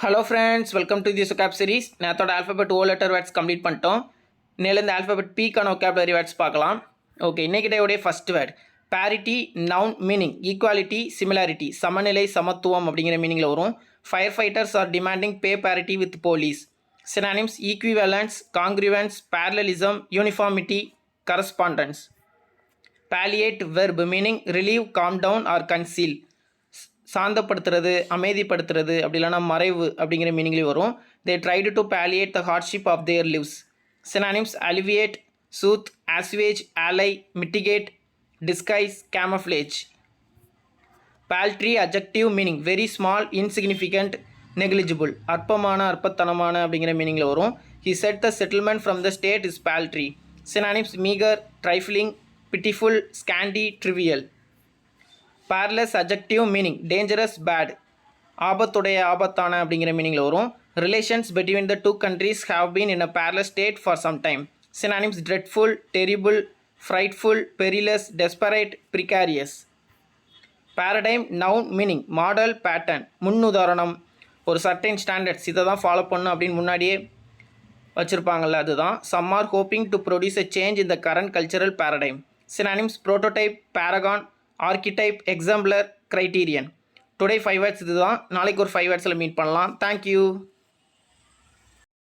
Hello friends, welcome to the vocab series. நேற்றோட alphabet O letter words complete பண்ணிட்டோம். இன்னிலேருந்து alphabet பீக்கான vocabulary words பார்க்கலாம். ஓகே, இன்றைக்கி டேவுடைய first word parity. Noun meaning equality, similarity, சமநிலை, சமத்துவம் அப்படிங்கிற மீனிங்கில் வரும். Fire fighters are demanding pay parity with police. Synonyms equivalence, congruence, parallelism, uniformity, correspondence. Palliate verb meaning relieve, calm down or conceal. சாந்தப்படுத்துறது, அமைதிப்படுத்துறது, அப்படி இல்லைனா மறைவு அப்படிங்கிற மீனிங்லேயும் வரும். They tried to palliate the hardship of their lives. Synonyms alleviate, soothe, assuage, allay, mitigate, disguise, camouflage. Paltry adjective meaning very small, insignificant, negligible. அற்பமான, அற்பத்தனமான அப்படிங்கிற மீனிங்கில் வரும். He said the settlement from the state is paltry. Synonyms meagre, trifling, pitiful, scanty, trivial. Perilous adjective meaning dangerous, bad. ஆபத்துடைய, ஆபத்தான அப்படிங்கிற மீனிங்கில் வரும். Relations between the two countries have been in a perilous state for some time. Synonyms dreadful, terrible, frightful, perilous, desperate, ப்ரிகாரியஸ். Paradigm noun meaning model, pattern, முன்னுதாரணம், ஒரு certain standards இதை தான் follow பண்ணணும் அப்படின்னு முன்னாடியே வச்சுருப்பாங்கள்ல, அதுதான். Some are hoping to produce a change in the current cultural paradigm. Synonyms prototype, paragon, archetype, exemplar, criterion. Today 5 words இதுதான். நாளைக்கு ஒரு 5 வேர்ட்ஸில் மீட் பண்ணலாம். தேங்க்யூ.